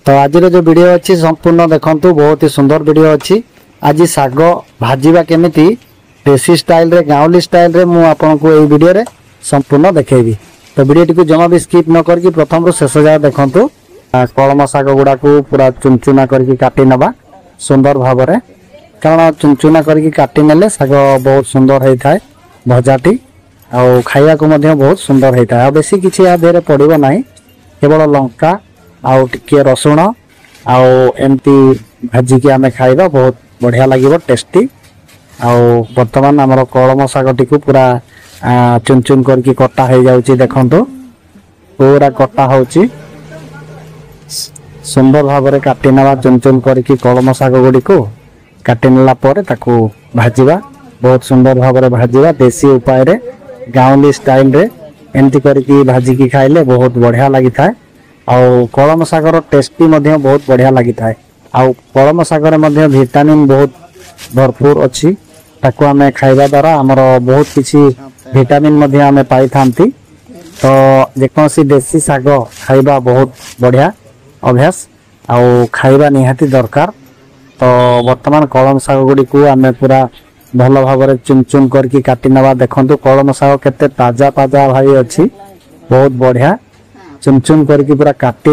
तो आज जो वीडियो अच्छी संपूर्ण देखंतु बहुत ही सुंदर वीडियो अच्छी। आज साग भाजीबा केमिति देसी स्टाइल रे गाँवली स्टाइल रे मु आपनको ए वीडियो रे संपूर्ण देखेबी। तो वीडियो टी जमा भी स्किप न करके प्रथम रु शेष जाए देखंतु। कलम साग गुड़ा को पूरा चुनचुना करके काटी नबा सुंदर भाव में, कारण चुनचुना करके काटी नेले साग बहुत सुंदर होता है। भजाटी आउ खाइबा को मध्य बहुत सुंदर होता है। बेसी किसी या देहरे पड़ो ना, केवल लंका आउ टिके रसुण आउ एमती भाजिकी आमे खाइबा बहुत बढ़िया लगे टेस्टी। आउ वर्तमान आमर कलम सागटी को पूरा चुन चुन करके कटा हो जाउची। देखंतु पूरा कटा होची सुंदर भाव में काटी नवा चुन चुन करके कलम साग गुड़ी को काटी नेला परे ताकू भाजीबा बहुत सुंदर भाव में भाजीबा देसी उपाय रे गाँवली स्टाइल रे एमती करके भाजिकी खाइले बहुत बढ़िया लगी था। आउ कलम सागर टेस्टी मध्य बहुत बढ़िया लगी था। आउ कलम सागर मध्य विटामिन बहुत भरपूर अच्छी, ताकू आमे खाइबा द्वारा आमर बहुत किसी विटामिन मध्य आमे पाई थांती। तो जेकोसी देसी साग खाइबा बहुत बढ़िया अभ्यास आउ खाइबा निहाती दरकार। तो वर्तमान कलम साग गुड़ी को आमे पूरा भल भाव में चुन चुन करके काटी नवा। देखंतु कलम साग केते ताजा ताजा भाई अच्छी, बहुत बढ़िया चुन चुन करके पूरा काटी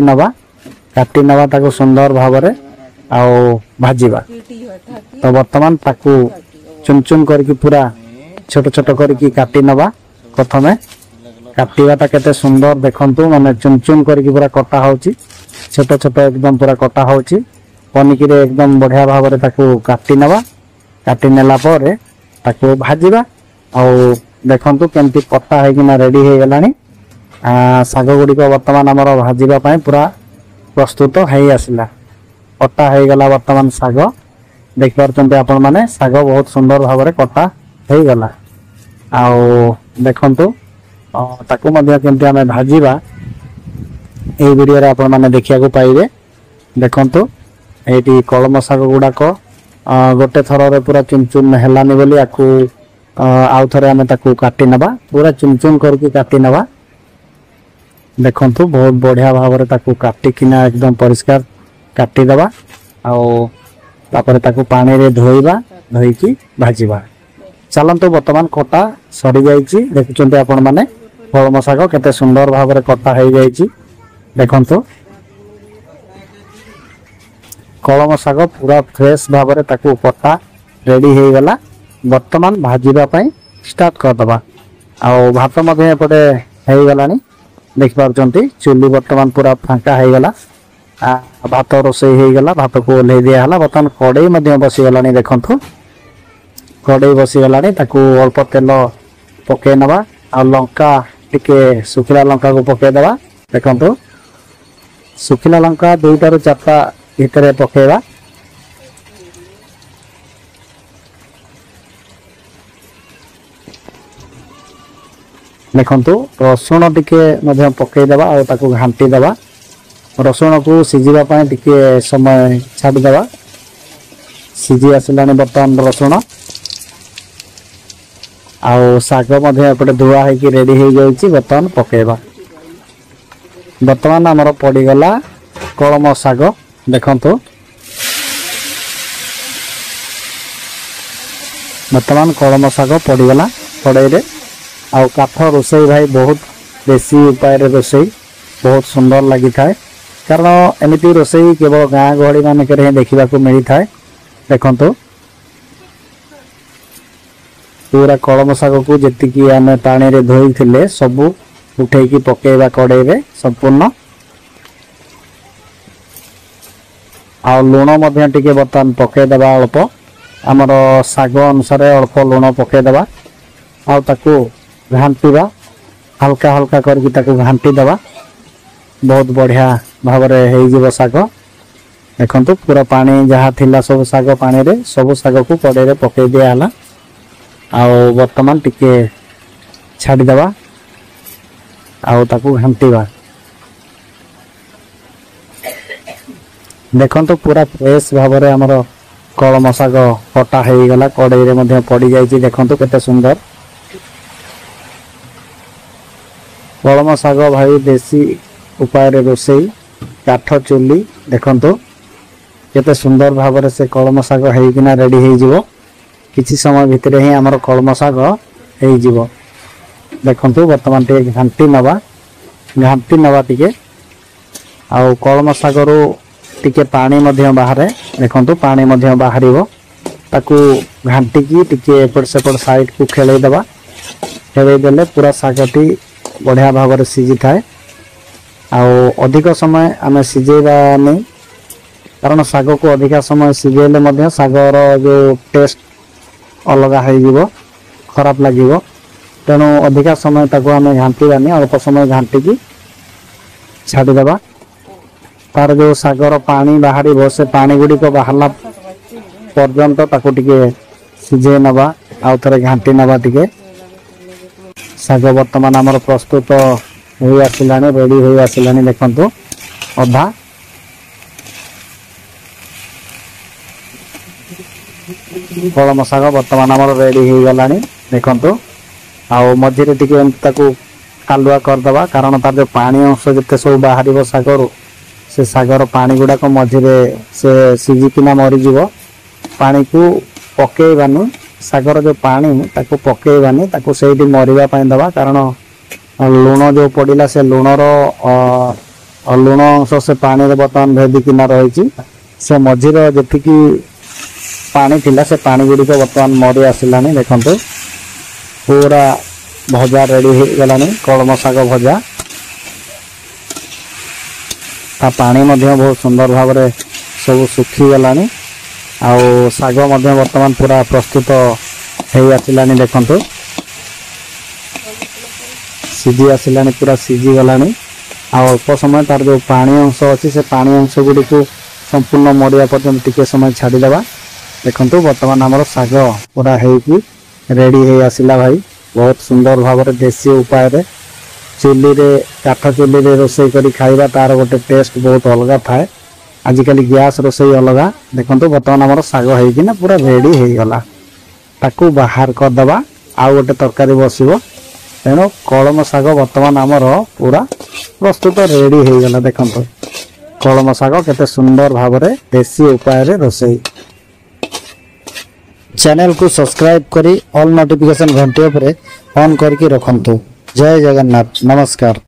नवा ताको सुंदर भाव में आउ भाजीबा। तो वर्तमान ताकू चुन चुन करके पूरा छोट छोट करके काटी नवा। प्रथमे काटीबाटा केते सुंदर देखंतु, माने चुन चुन करके पूरा कटा होची, छोट छोट एकदम पूरा कटा होची। पनिकी रे एकदम बढ़िया भाव में ताकू काटी नवा। काटी नेला परे ताकू भाजीबा। आउ देखंतु केमती कटा होइकिना रेडी हो गलानी। साग गुड़िक वर्तमान आमर भाजीबा पाई पूरा प्रस्तुत हो आसला। कटा हो गला वर्तमान साग देख पारछन्ते आपण माने। साग बहुत सुंदर भाव में कटा हो गला। आउ देखंतु ताकू मध्य केमती आमे भाजीबा ए वीडियो रे आपण माने देखिया को पाइबे। देखंतु एटी कलम साग गुड़ाक गोटे थर रे पूरा चुन चुन हेलानी बोली आकू आउ थरे आमे ताकू काटी नबा। पूरा चुन चुन करके काटी नबा। देखंतु बहुत बढ़िया भाव में ताकू काटी किना एकदम परिष्कार काटी दबा। आउ तापर ताकू पानी रे धोइबा, धोइकी भाजीबा। चलंतु वर्तमान कटा सरी जाइची। देखुचंते आपण माने कलम साग केते सुंदर भाव में कटा हो जाइची। देखंतु कलम साग पूरा फ्रेश भाव में ताकू कटा रेडी हो गला। वर्तमान भाजीबा पई स्टार्ट कर दबा। आउ भात मध्ये एपटे हो गलानी देख पारछन्ती। चुली वर्तमान पूरा फांका हो गला। भात रोसई हो गला, भात को ओल्हे दिया हला। वर्तमान कड़ई मध्ये बसी गलानी। देखंतु कड़ई बसी गलानी, ताकू अल्प तेल पके नबा। आ लंका टिके सुखिला लंका को पके दबा। देखंतु सुखिला लंका 2 ରୁ 4टा भितर पकेबा। देखंतु रसुण टिके मध्य पकई दबा और ताकू घांटी दबा। रसुण को सिझिबा पय टिके समय छाडी दबा। सिझी आसलानी वर्तमान रसुण। आउ साग मध्य एपटे धुआ होइकी रेडी हो जाइची। वर्तमान पकेबा। वर्तमान हमर पड़ी गला कलम साग। देखंतु वर्तमान कलम साग पड़ी गला कड़ई रे। आउ काठ रोसई भाई बहुत देसी उपाय रे रोसई बहुत सुंदर लगी था। कारण एमती रोसई केवल गाँ गहली मानक देखा मिली था। देखंतु पूरा कलम साग को जी आम पानी रे धोई थिले सबू उठेकी पकेबा कड़ई रे संपूर्ण। आ लुण मध्य टिके बर्तमान पकेदबा अल्प। आमर साग अनुसार अल्प लुण पकेदबा। आ ताकू घांटीबा हल्का हल्का करके ताकू घांटी दबा। बहुत बढ़िया भाव में हो जीव साग। देखंतु पूरा पानी जहाँ थिला सब साग पानी रे सब साग को कड़ई रे पकई दिया हला। आउ वर्तमान टिके छाड़ी दबा। आउ ताकू घांटीबा। देखंतु पूरा फ्रेश भाव में हमर कलम साग कटा हो गला। कड़ई रे मध्य पड़ी जाइची। देखंतु केते सुंदर कलम साग भाई देसी उपाय रे रोसई काठ चुली देखंतु केते सुंदर भाव से कलम शाग होइकिना रेडी हो किछि समय भितर ही आमर कलम शाग हो देखंतु वर्तमान टे घांटी नवा टिके आउ कलम शाग रु टिके पानी मध्य बाहर देखंतु पानी मध्य बाहरिबो ताकू घांटी की टिके एपट सेपट साइड को खेलै देबा खेलै देले पूरा शागटी बढ़िया भाव में सीझी थाए आउ अधिक समय आम सीझेबा नहीं कारण शाग को अधिक समय सीझेले मध्य शागर जो टेस्ट अलग हो खराब लगे तेणु अधिक समय ताको आम घांटीबानी अल्प समय घांटी की छाड़ीदेबा तार जो शागर पानी बाहर से पानी गुड़ी को बाहरला पर्यंत ताको टिके सीझे नवा आउ थे घांटी नवा टिके शाग वर्तमान आमर प्रस्तुत हो आसला रेडी हो आसला देखंतु अधा कलम शाग वर्तमान आमर रेडी हो गला देखंतु आउ मझे टिके ताकू कालुआ करदबा कारण तार जो पानी अंश जिते सब बाहर शागर से शागर पानी गुड़ाक मझे से सीझिकिना मरीज पानी को पकेबानी शागर जो पानी ताकू पकेबानी ताकू से मरिबा पई दबा कारण लुण जो पड़ा से लुणर लुण अंश से पानी बर्तमान भेदिकिना रही से मझीर जी पानी थिला से पानी गुड़िक बर्तमान मरी आसला देखंतु पूरा भजा रेडी हो गला कलम शाग भजा ता पानी बहुत सुंदर भाव में सब सुखी गला आउ शाग वर्तमान पूरा प्रस्तुत हो आसला देखंतु सीझी आसला पूरा सीझी गला अल्प समय तार जो पानी अंश अच्छी से पानी अंश गुड़ी को संपूर्ण मरिया पर्यटन टिके समय छाड़ीदेवा देखंतु वर्तमान आमर शाग पूरा होगी रेडी हो आसला भाई बहुत सुंदर भाव में देसी उपाय रे चुली रे काठ चुली रे रोसई करी खाइबा तार गोटे टेस्ट बहुत अलग थाए आजिकल गैस रोसई अलग देखंतु वर्तमान आमर शाग होइकिना पूरा रेडी हो गला ताकू बाहर करदबा आउ गोटे तरकारी बसिबो तेणु कलम शाग वर्तमान आमर पूरा प्रस्तुत रेडी हो गला देखंतु कलम शाग केते सुंदर भाव में देसी उपाय रे रोसई चैनल को सब्सक्राइब करी ऑल नोटिफिकेशन घंटी पर ऑन करके रखंतु। जय जगन्नाथ नमस्कार।